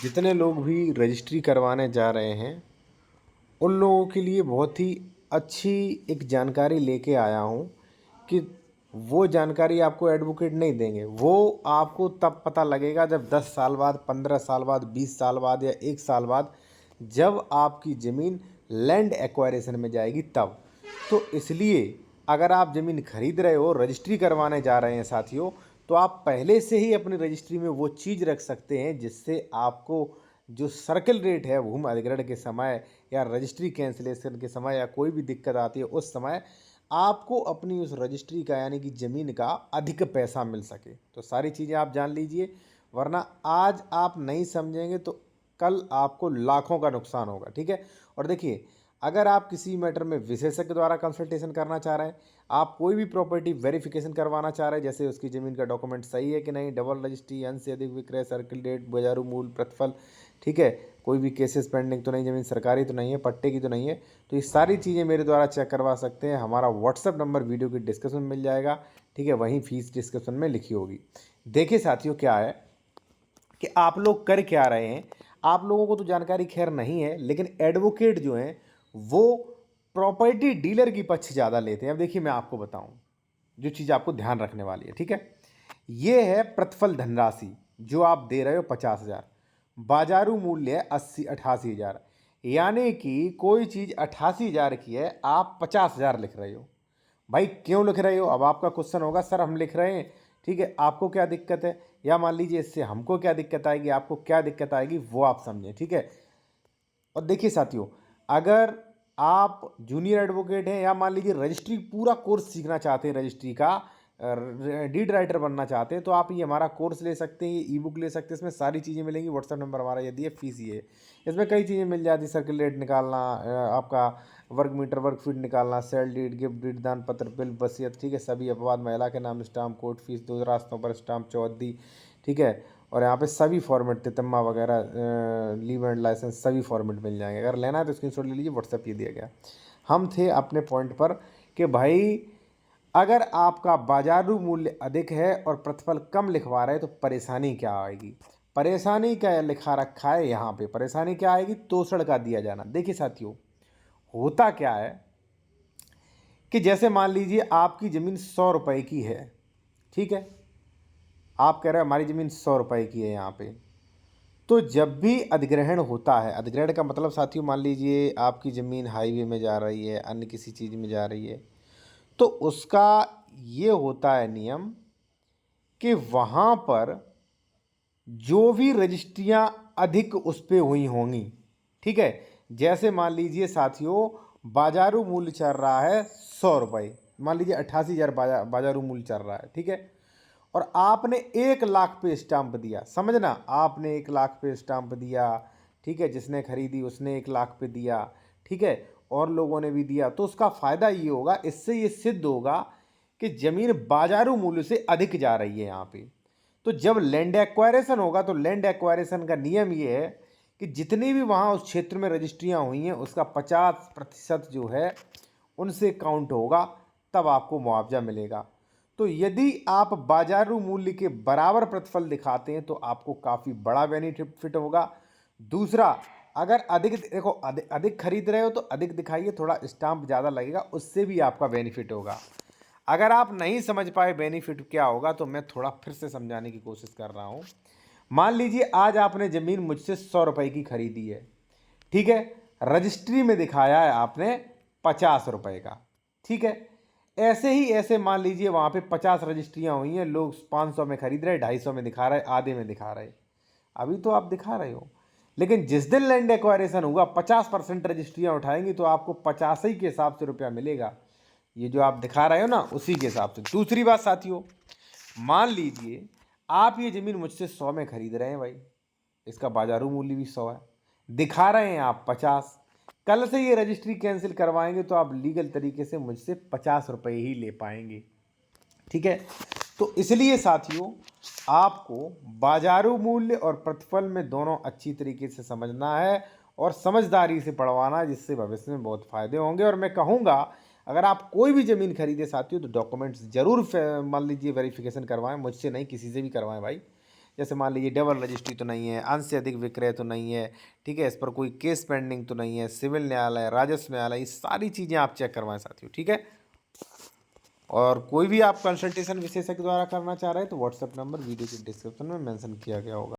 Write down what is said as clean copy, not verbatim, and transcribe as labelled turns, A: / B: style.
A: जितने लोग भी रजिस्ट्री करवाने जा रहे हैं उन लोगों के लिए बहुत ही अच्छी एक जानकारी लेके आया हूँ कि वो जानकारी आपको एडवोकेट नहीं देंगे। वो आपको तब पता लगेगा जब 10 साल बाद, 15 साल बाद, 20 साल बाद या 1 साल बाद जब आपकी ज़मीन लैंड एक्वायरेशन में जाएगी तब। तो इसलिए अगर आप ज़मीन खरीद रहे हो, रजिस्ट्री करवाने जा रहे हैं साथियों, तो आप पहले से ही अपनी रजिस्ट्री में वो चीज़ रख सकते हैं जिससे आपको जो सर्किल रेट है भूमि अधिग्रहण के समय या रजिस्ट्री कैंसिलेशन के समय या कोई भी दिक्कत आती है उस समय आपको अपनी उस रजिस्ट्री का यानी कि ज़मीन का अधिक पैसा मिल सके। तो सारी चीज़ें आप जान लीजिए, वरना आज आप नहीं समझेंगे तो कल आपको लाखों का नुकसान होगा। ठीक है। और देखिए, अगर आप किसी मैटर में विशेषज्ञ द्वारा कंसल्टेशन करना चाह रहे हैं, आप कोई भी प्रॉपर्टी वेरिफिकेशन करवाना चाह रहे हैं, जैसे उसकी ज़मीन का डॉक्यूमेंट सही है कि नहीं, डबल रजिस्ट्री, अंश से अधिक विक्रय, सर्किल रेट, बाजारू मूल्य, प्रतिफल, ठीक है, कोई भी केसेस पेंडिंग तो नहीं, ज़मीन सरकारी तो नहीं है, पट्टे की तो नहीं है, तो ये सारी चीज़ें मेरे द्वारा चेक करवा सकते हैं। हमारा व्हाट्सअप नंबर वीडियो की डिस्क्रिप्शन में मिल जाएगा। ठीक है, वहीं फीस डिस्क्रिप्शन में लिखी होगी। देखिए साथियों, क्या है कि आप लोग कर क्या रहे हैं, आप लोगों को तो जानकारी खैर नहीं है, लेकिन एडवोकेट जो हैं वो प्रॉपर्टी डीलर की पक्ष ज़्यादा लेते हैं। अब देखिए, मैं आपको बताऊं जो चीज़ आपको ध्यान रखने वाली है। ठीक है, ये है प्रतिफल धनराशि जो आप दे रहे हो 50,000, बाजारू मूल्य है 88,000, यानी कि कोई चीज़ 88,000 की है, आप 50,000 लिख रहे हो। भाई क्यों लिख रहे हो? अब आपका क्वेश्चन होगा, सर हम लिख रहे हैं, ठीक है, आपको क्या दिक्कत है, या मान लीजिए इससे हमको क्या दिक्कत आएगी, आपको क्या दिक्कत आएगी, वो आप समझें। ठीक है। और देखिए साथियों, अगर आप जूनियर एडवोकेट हैं या मान लीजिए रजिस्ट्री पूरा कोर्स सीखना चाहते हैं, रजिस्ट्री का डीड राइटर बनना चाहते हैं, तो आप ये हमारा कोर्स ले सकते हैं, ये ई बुक ले सकते हैं। इसमें सारी चीज़ें मिलेंगी। व्हाट्सएप नंबर हमारा ये दिए, फीस ये है। इसमें कई चीज़ें मिल जाती, सर्किल रेट निकालना, आपका वर्ग मीटर, वर्ग फीट निकालना, सेल डीड, गिफ्ट डीड, दान पत्र, बिल, वसीयत, ठीक है, सभी अपवाद, महिला के नाम स्टाम्प, कोर्ट फीस, दो रास्तों पर स्टाम्प, चौहद्दी, ठीक है, और यहाँ पे सभी फॉर्मेट, तितम्मा वगैरह, लीव एंड लाइसेंस, सभी फॉर्मेट मिल जाएंगे। अगर लेना है तो स्क्रीनशॉट ले लीजिए, व्हाट्सएप ये दिया गया। हम थे अपने पॉइंट पर कि भाई अगर आपका बाजारू मूल्य अधिक है और प्रतिफल कम लिखवा रहे हैं तो परेशानी क्या आएगी। परेशानी क्या लिखा रखा है यहाँ पे, परेशानी क्या आएगी, तोषण का दिया जाना। देखिए साथियों, होता क्या है कि जैसे मान लीजिए आपकी ज़मीन 100 रुपए की है, ठीक है, आप कह रहे हैं हमारी ज़मीन 100 रुपए की है यहाँ पे, तो जब भी अधिग्रहण होता है, अधिग्रहण का मतलब साथियों, मान लीजिए आपकी ज़मीन हाईवे में जा रही है, अन्य किसी चीज़ में जा रही है, तो उसका ये होता है नियम कि वहाँ पर जो भी रजिस्ट्रियाँ अधिक उस पर हुई होंगी, ठीक है, जैसे मान लीजिए साथियों बाजारू मूल्य चल रहा है 100 रुपये, मान लीजिए 88,000 बाजारू मूल्य चल रहा है, ठीक है, और आपने 1 लाख पे स्टाम्प दिया, समझना, आपने 1 लाख पे स्टाम्प दिया, ठीक है, जिसने खरीदी उसने 1 लाख पे दिया, ठीक है, और लोगों ने भी दिया, तो उसका फ़ायदा ये होगा, इससे ये सिद्ध होगा कि ज़मीन बाजारू मूल्य से अधिक जा रही है यहाँ पे। तो जब लैंड एक्वायरेशन होगा तो लैंड एक्वायरेशन का नियम ये है कि जितनी भी वहाँ उस क्षेत्र में रजिस्ट्रियाँ हुई हैं उसका 50% जो है उनसे काउंट होगा, तब आपको मुआवजा मिलेगा। तो यदि आप बाजारू मूल्य के बराबर प्रतिफल दिखाते हैं तो आपको काफ़ी बड़ा बेनिफिट होगा। दूसरा, अगर अधिक देखो, अधिक खरीद रहे हो तो अधिक दिखाइए, थोड़ा स्टाम्प ज़्यादा लगेगा, उससे भी आपका बेनिफिट होगा। अगर आप नहीं समझ पाए बेनिफिट क्या होगा तो मैं थोड़ा फिर से समझाने की कोशिश कर रहा हूँ। मान लीजिए आज आपने ज़मीन मुझसे 100 रुपए की खरीदी है, ठीक है, रजिस्ट्री में दिखाया है आपने 50 रुपए का, ठीक है, ऐसे ही ऐसे मान लीजिए वहाँ पे 50 रजिस्ट्रियाँ हुई हैं, लोग 500 में खरीद रहे, 250 में दिखा रहे, आधे में दिखा रहे, अभी तो आप दिखा रहे हो, लेकिन जिस दिन लैंड एक्वायरेशन होगा 50% रजिस्ट्रियाँ उठाएंगी तो आपको 50 ही के हिसाब से रुपया मिलेगा, ये जो आप दिखा रहे हो ना उसी के हिसाब से। दूसरी बात साथियों, मान लीजिए आप ये ज़मीन मुझसे 100 में खरीद रहे हैं भाई, इसका बाजारू मूल्य भी 100 है, दिखा रहे हैं आप 50, कल से ये रजिस्ट्री कैंसिल करवाएंगे तो आप लीगल तरीके से मुझसे 50 रुपये ही ले पाएंगे, ठीक है। तो इसलिए साथियों, आपको बाजारू मूल्य और प्रतिफल में दोनों अच्छी तरीके से समझना है और समझदारी से पढ़वाना है, जिससे भविष्य में बहुत फ़ायदे होंगे। और मैं कहूँगा, अगर आप कोई भी ज़मीन खरीदे साथियों तो डॉक्यूमेंट्स ज़रूर मान लीजिए वेरिफिकेशन करवाएं, मुझसे नहीं किसी से भी करवाएं भाई, जैसे मान लीजिए डबल रजिस्ट्री तो नहीं है, अंश से अधिक विक्रय तो नहीं है, ठीक है, इस पर कोई केस पेंडिंग तो नहीं है, सिविल न्यायालय, राजस्व न्यायालय, ये सारी चीज़ें आप चेक करवाएं साथियों, ठीक है। और कोई भी आप कंसल्टेशन विशेषज्ञ द्वारा करना चाह रहे हैं तो व्हाट्सएप नंबर वीडियो के डिस्क्रिप्शन में मेंशन किया गया होगा।